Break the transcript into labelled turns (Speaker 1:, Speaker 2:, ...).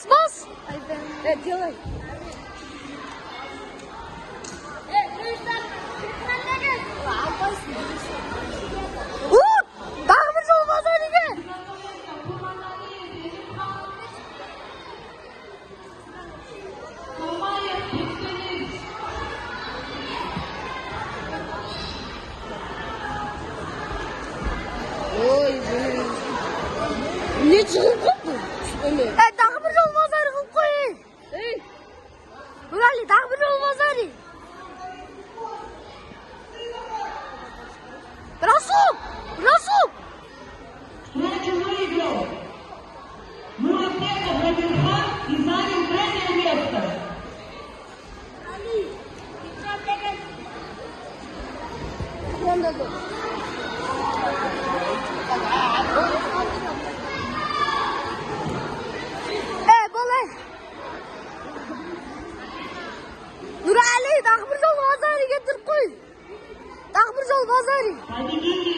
Speaker 1: Бас! Делай. Тағы бір жол базариге. Не шығып қалды? Тағы бір жол базары қылып қойын. Нұрали, тағы бір жол базары. Расул!
Speaker 2: Встречу выиграл Нуратбеков Рамирхан и занял третье место.
Speaker 1: Нұрали, тағы бір жол базары кетіріп қой. Тағы бір жол базары.
Speaker 2: Победитель